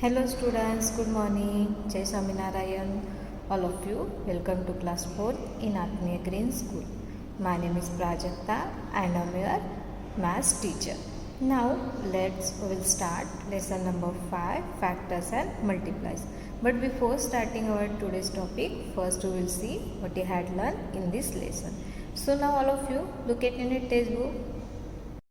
Hello students, good morning. Jai Swaminarayan. All of you, welcome to class 4 in Atmiya Green School. My name is Prajakta and I'm your maths teacher. Now we'll start lesson number 5, factors and multiplies. But before starting our today's topic, first we will see what you had learned in this lesson. So now all of you look at your textbook.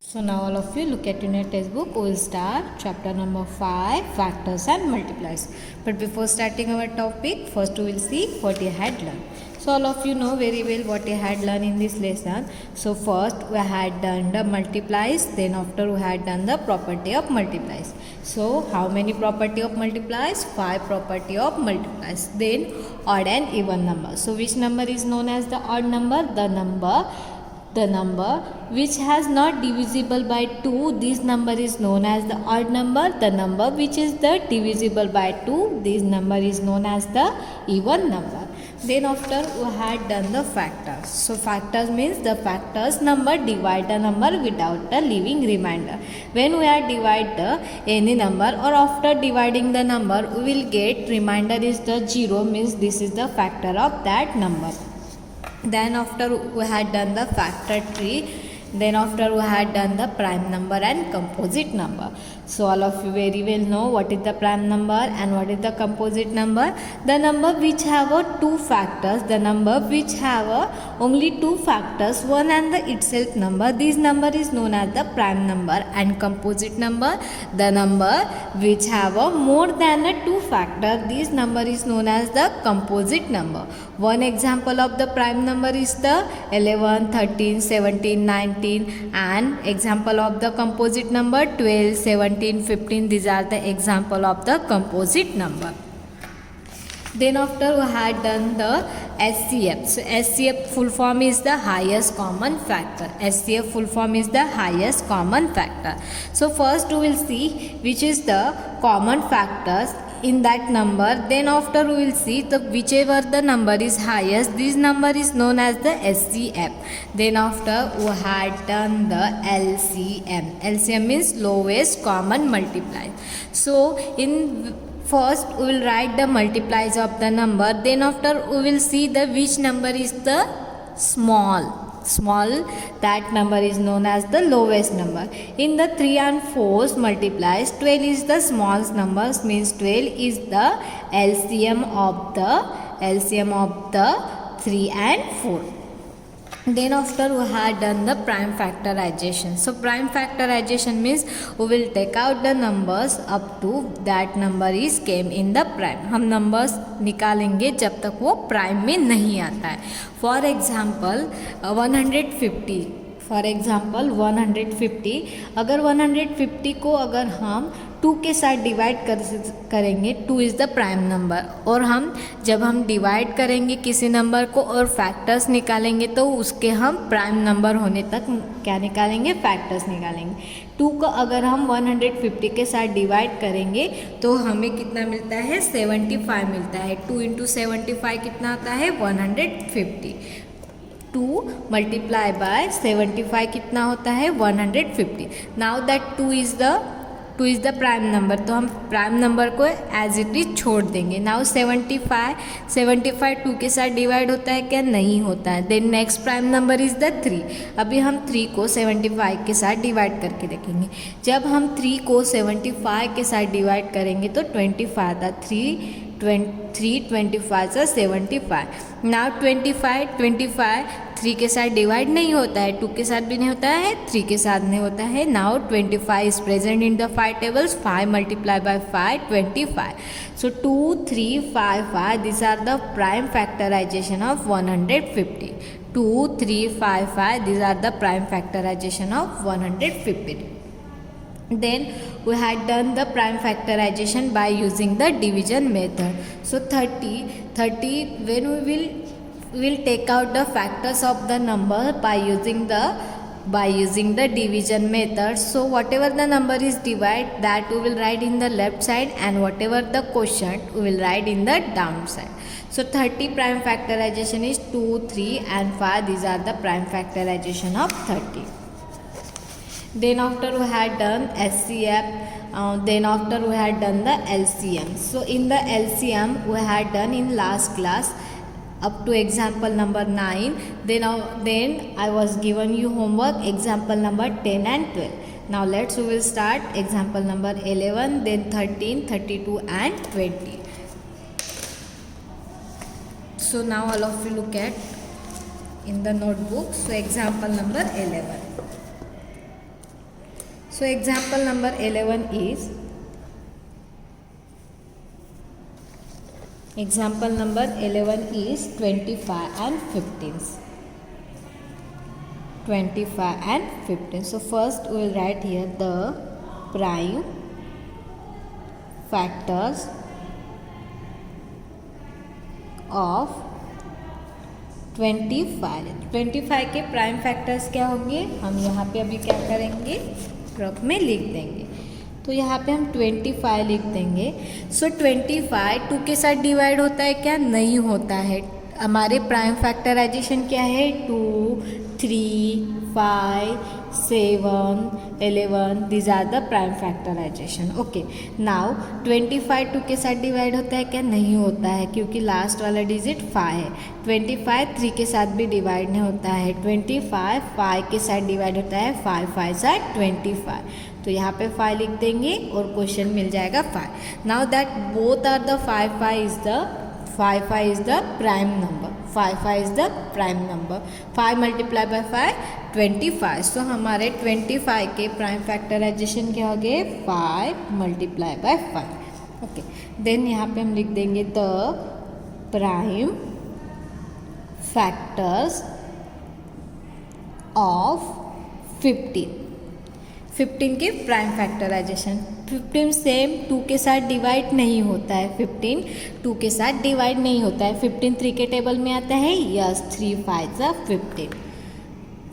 So now all of you look at your textbook. We will start chapter number 5, factors and multiplies. But before starting our topic, first we will see what you had learned. So all of you know very well what you had learned in this lesson. So first we had done the multiplies, then after we had done the property of multiplies. So how many property of multiplies? 5 property of multiplies. Then odd and even number. So which number is known as the odd number? The number which has not divisible by 2, this number is known as the odd number. The number which is the divisible by 2, this number is known as the even number. Then after we had done the factors. So factors means the factors number divide the number without a leaving remainder. When we are divide any number or after dividing the number, we will get remainder is the 0, means this is the factor of that number. Then after we had done the factor tree, then after we had done the prime number and composite number. So all of you very well know what is the prime number and what is the composite number. The number which have two factors, the number which have only two factors, one and the itself number, this number is known as the prime number. And composite number, the number which have more than a two factor, this number is known as the composite number. One example of the prime number is the 11, 13, 17, 19, and example of the composite number 12, 17, 15. These are the example of the composite number. Then after we had done the SCF. So SCF full form is the highest common factor. SCF full form is the highest common factor. So first we will see which is the common factors in that number. Then after we will see the whichever the number is highest, this number is known as the SCF. Then after we had done the LCM. LCM means lowest common multiplier. So in first we will write the multiplies of the number, then after we will see the which number is the small, that number is known as the lowest number. In the 3 and 4 multiplies, 12 is the smallest number, means 12 is the LCM of the 3 and 4. Then after we had done the prime factorization. So prime factorization means we will take out the numbers up to that number is came in the prime. हम numbers निकालेंगे जब तक वो prime में नहीं आता है. For example 150. For example 150, अगर 150 को अगर हम 2 के साथ डिवाइड करेंगे, 2 इज़ द प्राइम नंबर, और हम जब हम डिवाइड करेंगे किसी नंबर को और फैक्टर्स निकालेंगे तो उसके हम प्राइम नंबर होने तक क्या निकालेंगे, फैक्टर्स निकालेंगे. 2 को अगर हम 150 के साथ डिवाइड करेंगे तो हमें कितना मिलता है, 75 मिलता है. 2 × 75 कितना आता है, 150. 2 मल्टीप्लाई बाय 75 कितना होता है, 150. Now that 2 is the prime number, तो हम प्राइम नंबर को एज इट इज छोड़ देंगे. नाउ 75 2 के साथ डिवाइड होता है क्या, नहीं होता है. Then next prime number is the 3. अभी हम 3 को 75 के साथ डिवाइड करके देखेंगे. जब हम 3 को 75 के साथ डिवाइड करेंगे तो 25 आता. 3 से 75. नाउ 25 3 के साथ डिवाइड नहीं होता है, 2 के साथ भी नहीं होता है, 3 के साथ नहीं होता है. Now 25 is present in the 5 tables. 5 multiply by 5, 25. So 2, 3, 5, 5. This are the prime factorisation of 150. 2, 3, 5, 5. These are the prime factorization of 150. Then we had done the prime factorization by using the division method. So 30 when we will take out the factors of the number by using the division method. So whatever the number is divided, that we will write in the left side, and whatever the quotient we will write in the down side. So 30 prime factorization is 2, 3 and 5. These are the prime factorization of 30. Then after we had done SCF, then after we had done the LCM. So in the LCM we had done in last class up to example number 9. Then I was given you homework example number 10 and 12. Now we will start example number 11, then 13, 32 and 20. So now all of you look at in the notebook. So example number 11. So example number 11 is 25 and 15. 25 and 15. So first we will write here the prime factors of 25. 25 के prime factors क्या होंगे, हम यहाँ पे अभी क्या करेंगे, group में लिख देंगे. तो यहाँ पे हम 25 लिख देंगे. सो 25 2 के साथ डिवाइड होता है क्या, नहीं होता है. हमारे प्राइम फैक्टराइजेशन क्या है, 2, 3, 5, 7, 11. This are the prime factorisation. Okay. Now 25 2 के साथ डिवाइड होता है क्या, नहीं होता है, क्योंकि लास्ट वाला डिजिट 5 है. 25 3 के साथ भी डिवाइड नहीं होता है. 25 5 के साथ डिवाइड होता है. 5 5 साथ 25. तो यहाँ पे 5 लिख देंगे और क्वेश्चन मिल जाएगा 5. Now that both are the 5 5 is the prime number. 5 is the prime number. 5 multiply by 5 25. So हमारे 25 के प्राइम फैक्टराइजेशन क्या हो गए, 5 मल्टीप्लाई बाय 5. ओके. देन यहाँ पे हम लिख देंगे द प्राइम फैक्टर्स ऑफ 15. 15 के प्राइम फैक्टराइजेशन. 15 सेम 2 के साथ डिवाइड नहीं होता है. 15 2 के साथ डिवाइड नहीं होता है. 15 3 के टेबल में आता है. यस, 3 5 15.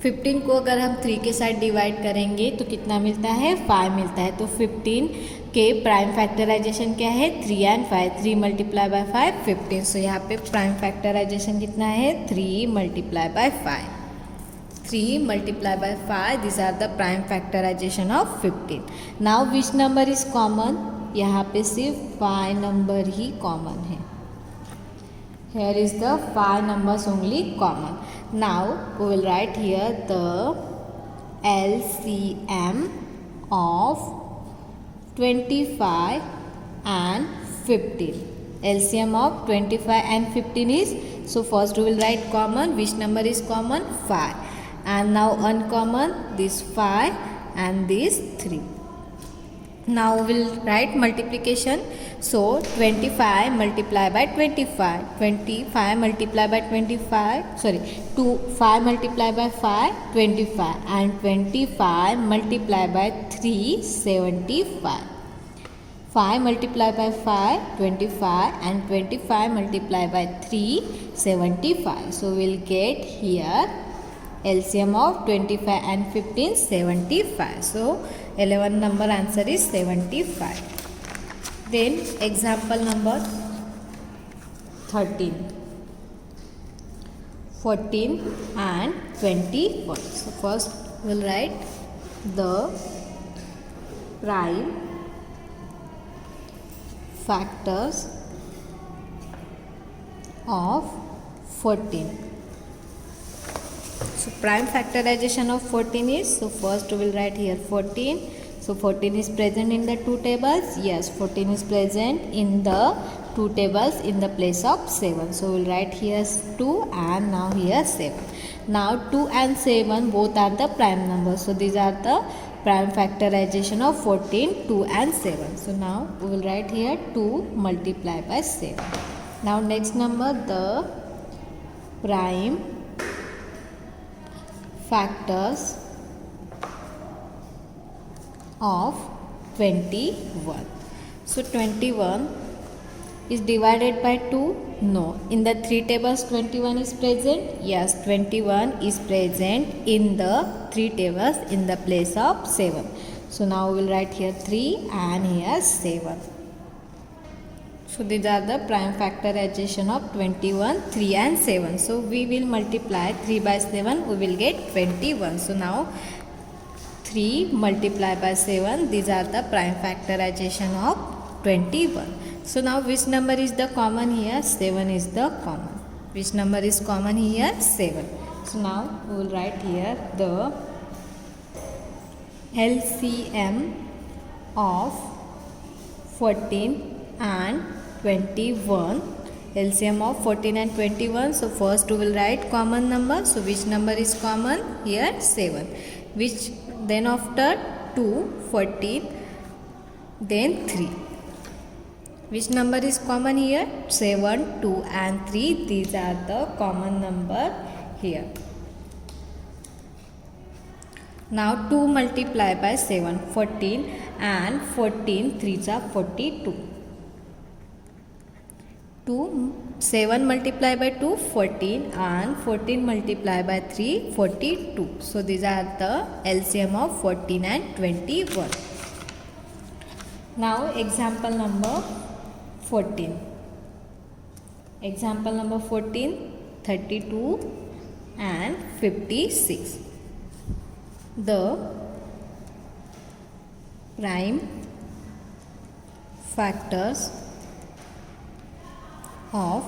15 को अगर हम 3 के साथ डिवाइड करेंगे तो कितना मिलता है, 5 मिलता है. तो 15 के प्राइम फैक्टराइजेशन क्या है, 3 and 5. 3 multiply by 5 15. सो यहाँ पे प्राइम फैक्टराइजेशन कितना है, 3 multiply by 5. 3 multiplied by 5. These are the prime factorization of 15. Now which number is common? यहाँ पे सिर्फ 5 नंबर ही कॉमन है. Here is the 5 numbers only common. Now we will write here the LCM of 25 and 15. LCM of 25 and 15 is, so first we will write common. Which number is common? 5. And now uncommon, this 5 and this 3. Now we will write multiplication. So 25 multiplied by 25. 25 multiplied by 25. Sorry, 5 multiplied by 5 25. And 25 multiplied by 3 75. 5 multiplied by 5 25. And 25 multiplied by 3 75. So we will get here LCM of 25 and 15 75. So 11 number answer is 75. Then example number 13, 14 and 21. So first we will write the prime factors of 14. So prime factorization of 14 is, so first we will write here 14. So 14 is present in the two tables. Yes, 14 is present in the two tables in the place of 7. So we will write here 2 and now here 7. Now 2 and 7 both are the prime numbers. So these are the prime factorization of 14, 2 and 7. So now we will write here 2 multiplied by 7. Now next number, the prime factors of 21. So 21 is divided by 2. No. In the 3 tables 21 is present. Yes, 21 is present in the 3 tables in the place of 7. So now we will write here 3 and here 7. So these are the prime factorization of 21, 3 and 7. So we will multiply 3 by 7, we will get 21. So now 3 multiplied by 7. These are the prime factorization of 21. So now which number is the common here? 7 is the common. Which number is common here? 7. So now we will write here the LCM of 14 and 21. LCM of 14 and 21. So first we will write common number. So which number is common? Here 7. Which then after 2, 14, then 3. Which number is common here? 7, 2 and 3. These are the common number here. Now 2 multiplied by 7, 14 and 14 3s are 42. 7 multiplied by 2, 14 and 14 multiplied by 3, 42. So these are the LCM of 14 and 21. Now example number 14. Example number 14, 32 and 56. The prime factors of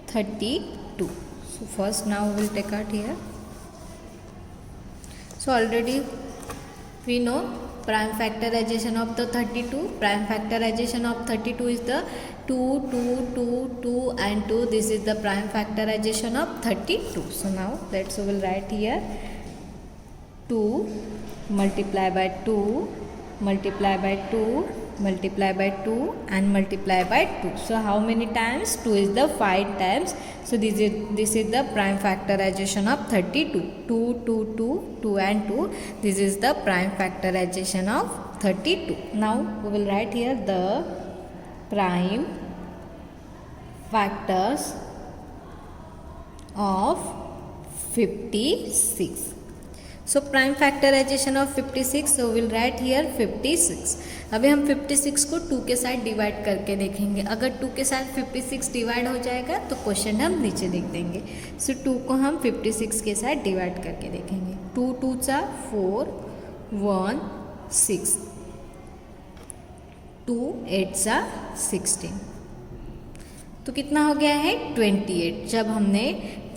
32. So first now we will take out here. So already we know prime factorization of the 32. Prime factorization of 32 is the 2, 2, 2, 2 and 2. This is the prime factorization of 32. So now we will write here 2 multiply by 2 multiply by 2 multiply by 2 and multiply by 2. So how many times? 2 is the 5 times. So this is the prime factorization of 32. 2, 2, 2, 2 and 2. This is the prime factorization of 32. Now we will write here the prime factors of 56. So prime factorization of 56. So we will write here 56. अभी हम 56 को 2 के साथ divide करके देखेंगे. अगर 2 के साथ 56 डिवाइड हो जाएगा तो क्वेश्चन हम नीचे लिख देंगे. सो 2 को हम 56 के साथ डिवाइड करके देखेंगे. 2 2 सा 4, 1 6, 2 8 सा 16. तो कितना हो गया है? 28. जब हमने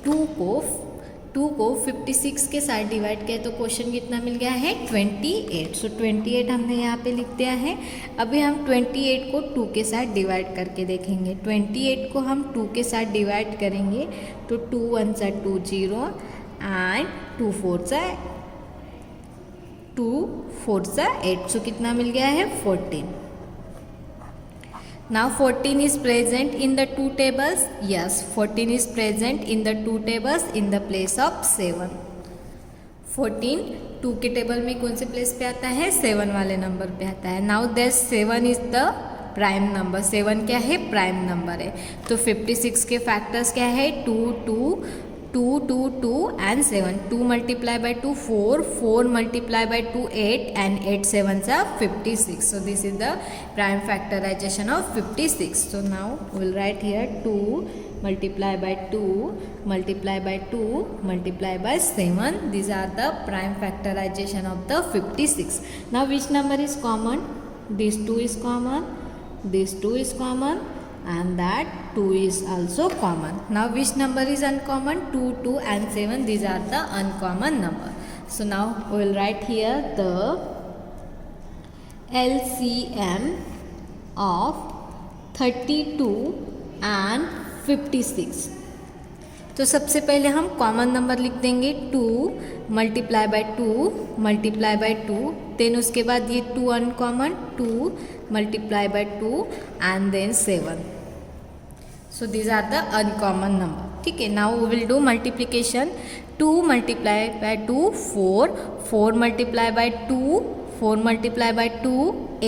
2 को 56 के साथ डिवाइड किया तो क्वेश्चन कितना मिल गया है? 28. सो 28 हमने यहाँ पे लिख दिया है. अभी हम 28 को 2 के साथ डिवाइड करके देखेंगे. 28 को हम 2 के साथ डिवाइड करेंगे तो 2 1 सा 2 0 एंड 2 4 सा 8. सो कितना मिल गया है? 14. Now 14 is present in the two tables. Yes, 14 is present in the two tables in the place of 7. 14 2 के टेबल में कौन से प्लेस पे आता है? 7 वाले नंबर पे आता है. Now this 7 is the prime number. 7 क्या है? प्राइम नंबर है. तो 56 के फैक्टर्स क्या है? 2 2 2 2 2 and 7. 2 multiply by 2 4, 4 multiply by 2 8 and 8 7s are 56. So this is the prime factorization of 56. So now we will write here 2 multiply by 2 multiply by 2 multiply by 7. These are the prime factorization of the 56. Now which number is common? This 2 is common, this 2 is common and that 2 is also common. Now which number is uncommon? 2 2 and 7. These are the uncommon number. So now we will write here the LCM of 32 and 56. तो सबसे पहले हम common number लिख देंगे 2 multiply by 2 multiply by 2. Then उसके बाद ये 2 uncommon 2 multiply by 2 and then 7. So these are the uncommon number. ठीक है. Now we will do multiplication. 2 multiply by 2 4, 4 multiply by 2 4 multiply by 2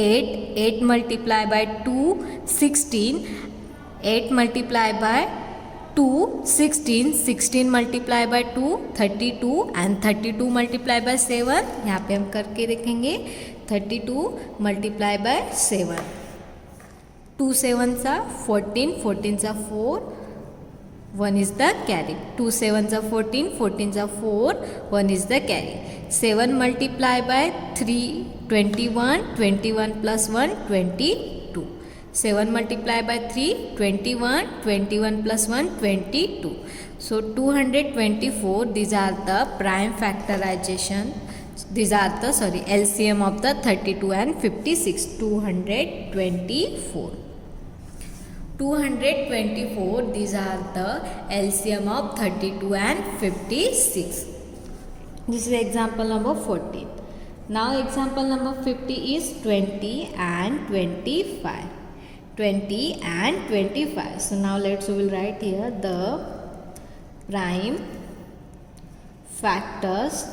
8, 8 multiply by 2 16, 8 multiply by 2 16, 16 multiply by 2 32 and 32 multiply by 7. यहाँ पे हम करके देखेंगे 32 multiply by 7. 2 7 सा 14, 14 सा 4 1 is the carry. 2 7s are 14, 14s are 4, 1 is the carry. 7 multiplied by 3, 21, 21 plus 1, 22. 7 multiplied by 3, 21, 21 plus 1, 22. So 224, these are the prime factorization. These are the LCM of the 32 and 56. 224. 224, these are the LCM of 32 and 56. This is example number 14. Now example number 50 is 20 and 25. 20 and 25. So now we will write here the prime factors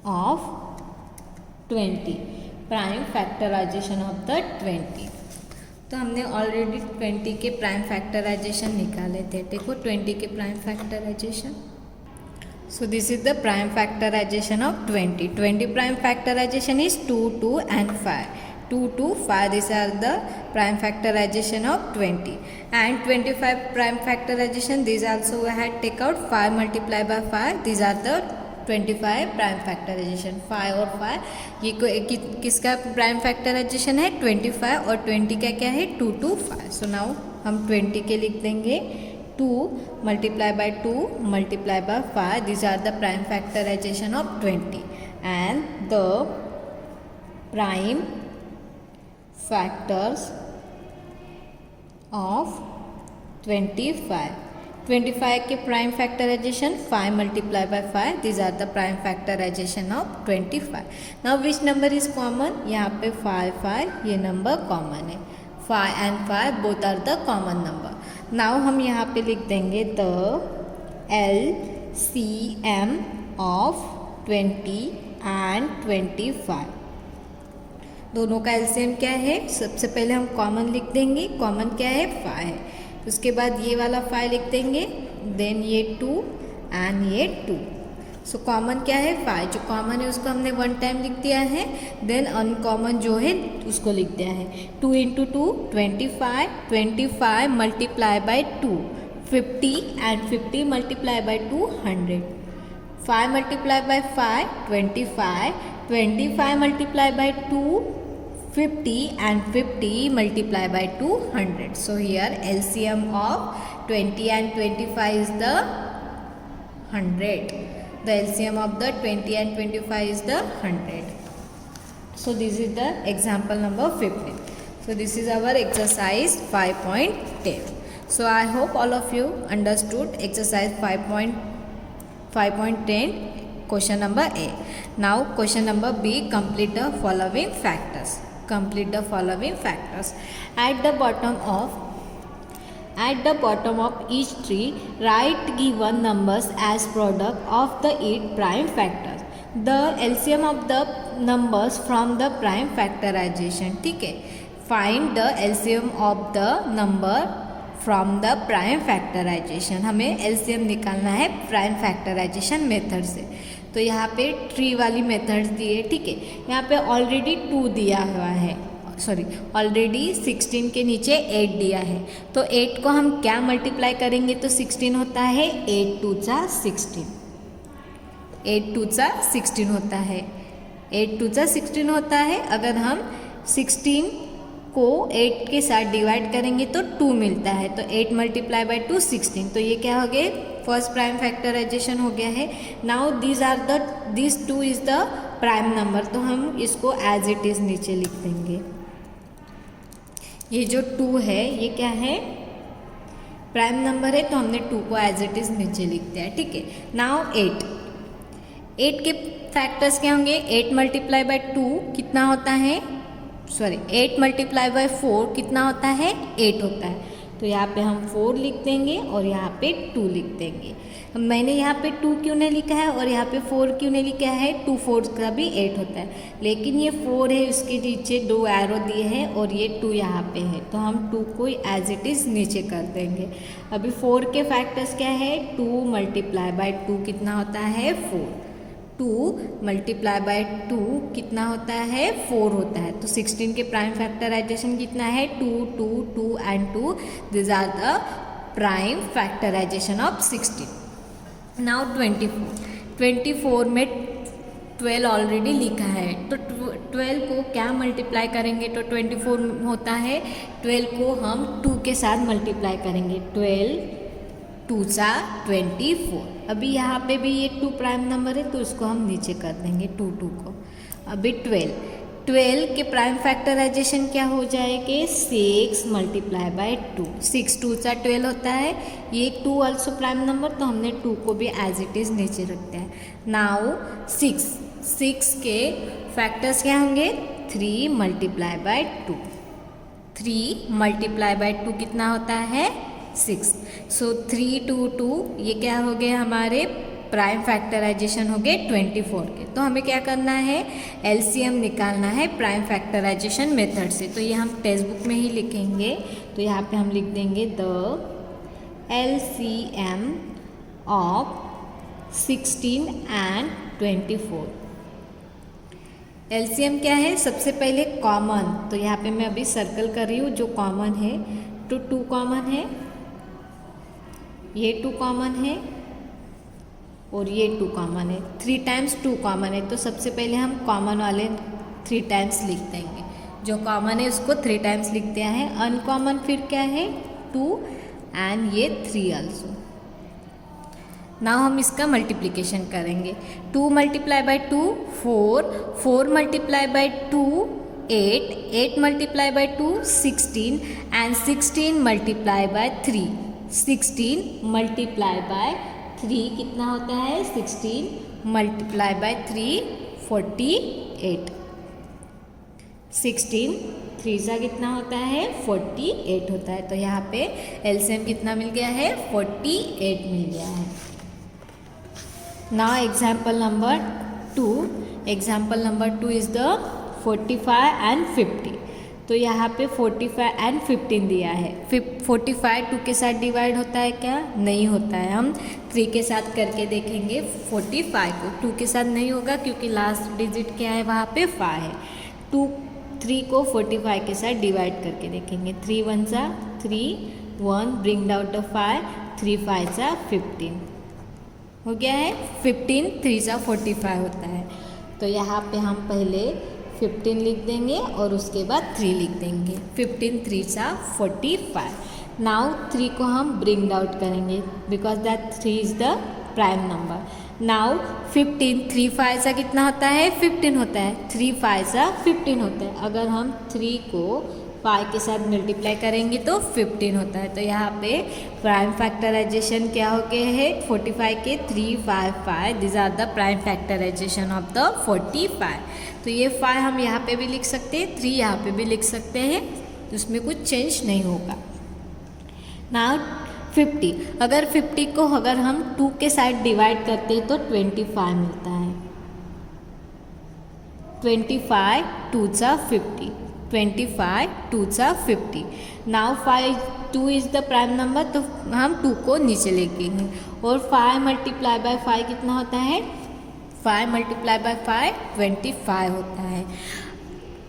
of 20. Prime factorization of the 20. तो हमने already 20 के prime factorisation निकाले थे. देखो 20 के prime factorisation. So this is the prime factorisation of 20. 20 prime factorisation is 2, 2 and 5. 2, 2, 5. These are the prime factorization of 20. And 25 prime factorization. These also we had take out 5 multiplied by 5. These are the 25 prime factorisation. 5 और 5 ये किसका prime factorisation है? 25 और 20 का क्या है? 2, 2, 5. So now हम 20 के लिख देंगे 2 multiplied by 2 multiplied by 5. These are the prime factorization of 20. And the prime factors of 25. 25 के prime factorisation 5 multiplied by 5. These are the prime factorization of 25. Now which number is common? यहाँ पे 5, 5 ये number common है. 5 and 5 both are the common number. Now हम यहाँ पे लिख देंगे the LCM of 20 and 25. दोनों का LCM क्या है? सबसे पहले हम कॉमन लिख देंगे. कॉमन क्या है? 5 है. उसके बाद ये वाला 5 लिख देंगे. देन ये 2 एंड ये 2. सो कॉमन क्या है? 5. जो कॉमन है उसको हमने 1 टाइम लिख दिया है. देन अनकॉमन जो है उसको लिख दिया है. 2 into 2 25. 25 multiplied by 2 50 and 50 multiplied by 2 100. 5 multiplied by 5 25. 25 multiplied by 2 50 and 50 multiplied by 200. So here LCM of 20 and 25 is the 100. The LCM of the 20 and 25 is the 100. So this is the example number 15. So this is our exercise 5.10. So I hope all of you understood exercise 5.10 question number A. Now question number B, complete the following factors. Complete the following factors. At the bottom of each tree, write given numbers as product of the 8 prime factors. The LCM of the numbers from the prime factorization. ठीक है. Find the LCM of the number from the prime factorization. हमें LCM निकालना है prime factorization method से. तो यहाँ पे tree वाली मेथड्स दी है. ठीक है. यहाँ पे ऑलरेडी 2 दिया हुआ है. ऑलरेडी 16 के नीचे 8 दिया है. तो 8 को हम क्या मल्टीप्लाई करेंगे? तो 16 होता है 8 2 जा 16. 8 2 जा 16 होता है. 8 2 जा 16 होता है. अगर हम 16 को 8 के साथ डिवाइड करेंगे तो 2 मिलता है. तो 8 multiplied by 2 16. तो ये क्या हो गया? फर्स्ट प्राइम फैक्टराइजेशन हो गया है. Now this 2 is the prime number. तो हम इसको एज इट इज नीचे लिख देंगे. ये जो 2 है ये क्या है? प्राइम नंबर है. तो हमने 2 को एज इट इज नीचे लिख दिया. ठीक है. नाउ 8 के फैक्टर्स क्या होंगे? 8 multiplied by 2 कितना होता है? 8 multiplied by 4 कितना होता है? 8 होता है. तो यहाँ पे हम 4 लिख देंगे और यहाँ पे 2 लिख देंगे. मैंने यहाँ पे 2 क्यों नहीं लिखा है और यहाँ पे 4 क्यों नहीं लिखा है? 2 4 का भी 8 होता है. लेकिन ये 4 है, उसके नीचे 2 एरो दिए हैं और ये 2 यहाँ पे है. तो हम 2 को एज इट इज़ नीचे कर देंगे. अभी 4 के फैक्टर्स क्या है? 2 multiplied by 2 कितना होता है? 4. 2 multiplied by 2 कितना होता है? 4 होता है. तो 16 के प्राइम फैक्टराइजेशन कितना है? 2 2 2 and 2. This are the prime factorisation of 16. Now 24 में 12 ऑलरेडी लिखा है, तो 12 को क्या मल्टीप्लाई करेंगे, तो 24 होता है, 12 को हम 2 के साथ मल्टीप्लाई करेंगे, 12 2 सा 24. अभी यहाँ पे भी ये 2 प्राइम नंबर है तो इसको हम नीचे कर देंगे 2 को. अभी 12 के प्राइम फैक्टराइजेशन क्या हो जाएंगे, 6 मल्टीप्लाई बाय 2. 6 2 सा 12 होता है, ये 2 ऑल्सो प्राइम नंबर, तो हमने 2 को भी एज इट इज़ नीचे रखते हैं. नाउ 6 के फैक्टर्स क्या होंगे, 3 मल्टीप्लाई बाय 2. 3 मल्टीप्लाई बाय 2 कितना होता है, 6. सो 3 2 2 ये क्या हो गए हमारे प्राइम फैक्टराइजेशन हो गए 24 के. तो हमें क्या करना है, एलसीएम निकालना है प्राइम फैक्टराइजेशन मेथड से. तो ये हम टेक्स्ट बुक में ही लिखेंगे. तो यहाँ पे हम लिख देंगे the LCM of 16 and 24. LCM क्या है, सबसे पहले कॉमन. तो यहाँ पे मैं अभी सर्कल कर रही हूँ जो कॉमन है. तो 2 कॉमन है, ये 2 कॉमन है और ये 2 कॉमन है. 3 टाइम्स 2 कॉमन है, तो सबसे पहले हम कॉमन वाले 3 टाइम्स लिख देंगे. जो कॉमन है उसको 3 टाइम्स लिख दिया है. अनकॉमन फिर क्या है, 2 एंड ये 3 ऑल्सो. नाउ हम इसका मल्टीप्लिकेशन करेंगे. 2 multiply by 2 4 multiply by 2 8 multiply by 2 16 and 16 multiply bye 3. 16 multiply bye 3 कितना होता है, 16 मल्टीप्लाई बाय 3 48. 16 3 सा कितना होता है, 48 होता है. तो यहाँ पे एलसीएम कितना मिल गया है, 48 मिल गया है. Now example number 2. Example number 2 is the 45 and 50. तो यहाँ पे 45 एंड 15 दिया है. 45 2 के साथ डिवाइड होता है क्या, नहीं होता है. हम 3 के साथ करके देखेंगे. 45 को 2 के साथ नहीं होगा क्योंकि लास्ट डिजिट क्या है वहाँ पे 5 है. 3 को 45 के साथ डिवाइड करके देखेंगे. 3 1 सा 3 1 ब्रिंग आउट द 5 3 5 सा 15 हो गया है. 15 3 सा 45 होता है. तो यहाँ पे हम पहले 15 लिख देंगे और उसके बाद 3 लिख देंगे. 15 3 सा 45. नाउ 3 को हम ब्रिंग आउट करेंगे because that 3 is the prime number. Now 15 3 5 सा कितना होता है, 15 होता है. 3 5 सा 15 होता है. अगर हम 3 को 5 के साथ मल्टीप्लाई करेंगे तो 15 होता है. तो यहाँ पे प्राइम फैक्टराइजेशन क्या हो गए है, 45 के 3 5 5 this are the prime factorisation of the 45. तो ये 5 हम यहाँ पे भी लिख सकते हैं, 3 यहाँ पे भी लिख सकते हैं. तो उसमें कुछ चेंज नहीं होगा. नाउ 50. अगर 50 को अगर हम 2 के साथ डिवाइड करते हैं तो 25 मिलता है. 25 2 सा 50. 25 2 सा 50. Now 2 is the prime number, तो हम 2 को नीचे लेंगे. और 5 मल्टीप्लाई बाय 5 कितना होता है, 5 मल्टीप्लाई बाय 5 25 होता है.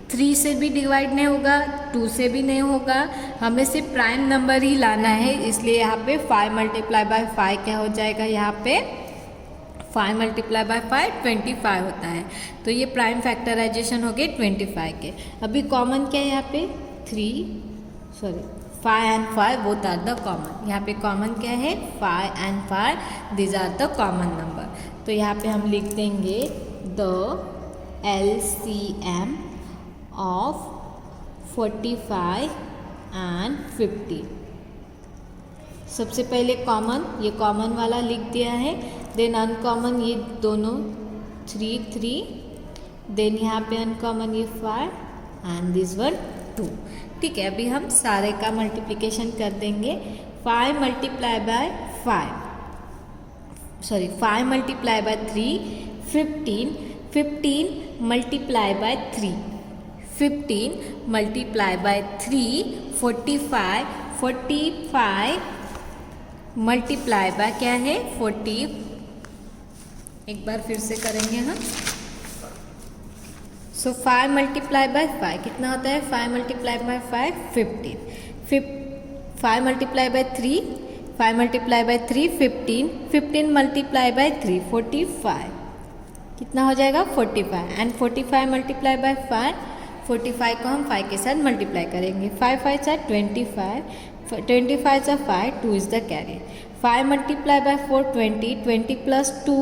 3 से भी डिवाइड नहीं होगा, 2 से भी नहीं होगा. हमें सिर्फ प्राइम नंबर ही लाना है. इसलिए यहाँ पे 5 मल्टीप्लाई बाय 5 क्या हो जाएगा, यहाँ पे 5 मल्टीप्लाई बाय 5 25 होता है. तो ये प्राइम फैक्टराइजेशन हो गए 25 के. अभी कॉमन क्या है यहाँ पे, 5 and 5 both are the common. यहाँ पे कॉमन क्या है, 5 and 5 this are the common number. तो यहाँ पे हम लिख देंगे द LCM ऑफ 45 एंड 50. सबसे पहले कॉमन, ये कॉमन वाला लिख दिया है. देन अनकॉमन ये दोनों 3 3. देन यहाँ पे अनकॉमन ये 5 एंड दिस वन 2. ठीक है. अभी हम सारे का मल्टीप्लिकेशन कर देंगे. 5 multiply by 5 multiply bye 3 15. 15 multiply by 3 15 multiply by 3 45. 45 multiply by क्या है, 40. एक बार फिर से करेंगे हम. सो 5 मल्टीप्लाई बाय 5 कितना होता है, 5 multiply by 5 15. 5 multiply bye 3 5 multiply bye 3 15, 15 multiply by 3 45, कितना हो जाएगा 45, एंड 45 मल्टीप्लाई बाय 5, 45 को हम 5 के साथ मल्टीप्लाई करेंगे, 5 5 are 25, 25 are 5, 2 is the carry, 5 multiply bye 4 20, 20 plus 2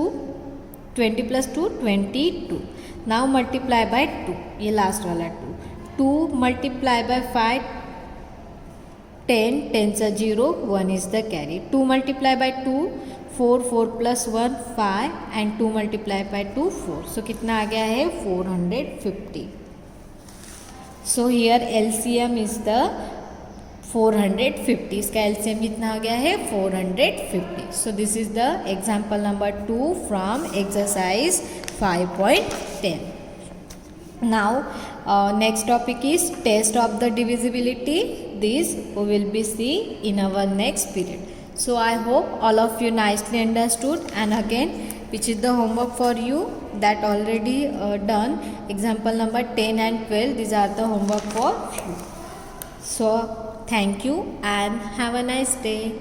22, now multiply by 2, ये लास्ट वाला 2 मल्टीप्लाई बाय 5 10, 10 सा 0, 1 is the carry, 2 multiply by 2 4, 4 plus 1 5, and 2 multiply by 2 4, सो कितना आ गया है 450. So here LCM is the 450, इसका LCM कितना आ गया है 450. सो this is the example number 2 from exercise 5.10. Now next topic is test of the divisibility. This we will be see in our next period. So I hope all of you nicely understood, and again which is the homework for you that already done, example number 10 and 12, these are the homework for you. So thank you and have a nice day.